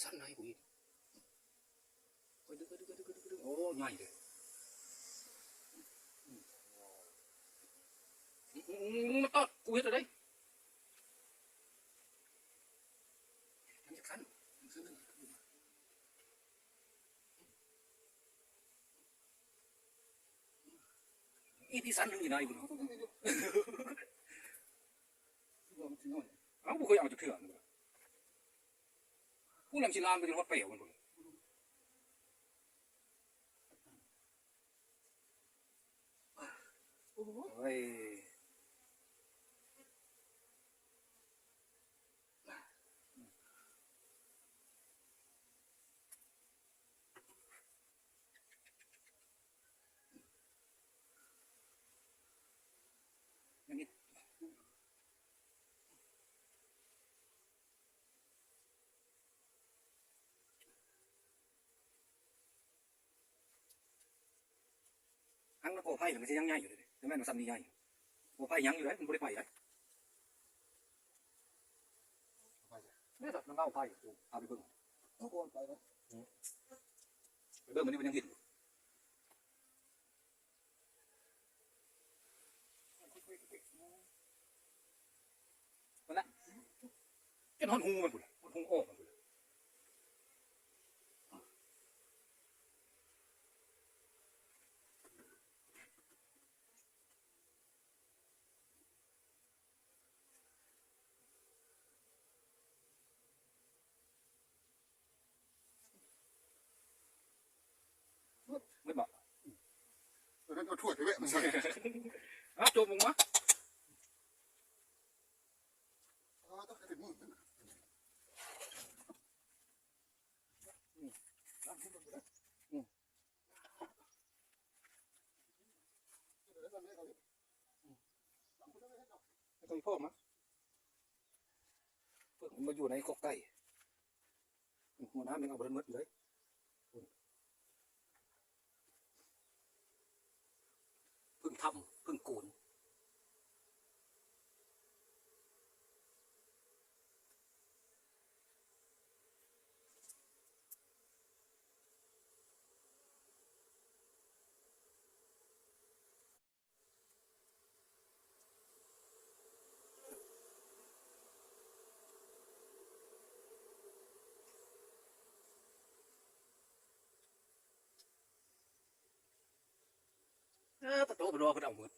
สั้นไหนกูดึงโอ้ใหญ่เลยมาต้อนกูเห็นอะไรมันจะขั้นอีที่สั้นอยู่ไหนกูเอาบุคคลเอาจะเถื่อนผู้นำชิลานไปจนวัดเปรี้ยวมันกูเฮ้ยทั้งโอ้ไผ่มันจะยังใหญ่อยู่เลยแต่แม่มันซ้ำนี่ใหญ่โอ้ไผ่ยังอยู่เลยมันไม่ได้ไปเลยเนี่ยสัตว์มันเล่าไผ่เอาไปเบิ่งเอาคนไปเลยไปเบิ่งมันนี่มันยังหินมันละเจ้าหอนหูมันกูเลยหูออกมันกูเลยไม่บอกแล้วก็ถั่วไปเวะมันใส่อ้าวโจมลงมาต้องให้ถึงมือนั่นไอ้พ่อมั้งเพิ่งมาอยู่ในกอกไก่หัวน้ำยังเอาไปมืดเลยเพิ่งทำเพิ่งโกนตะโตไปรอเพิ่งเอามืด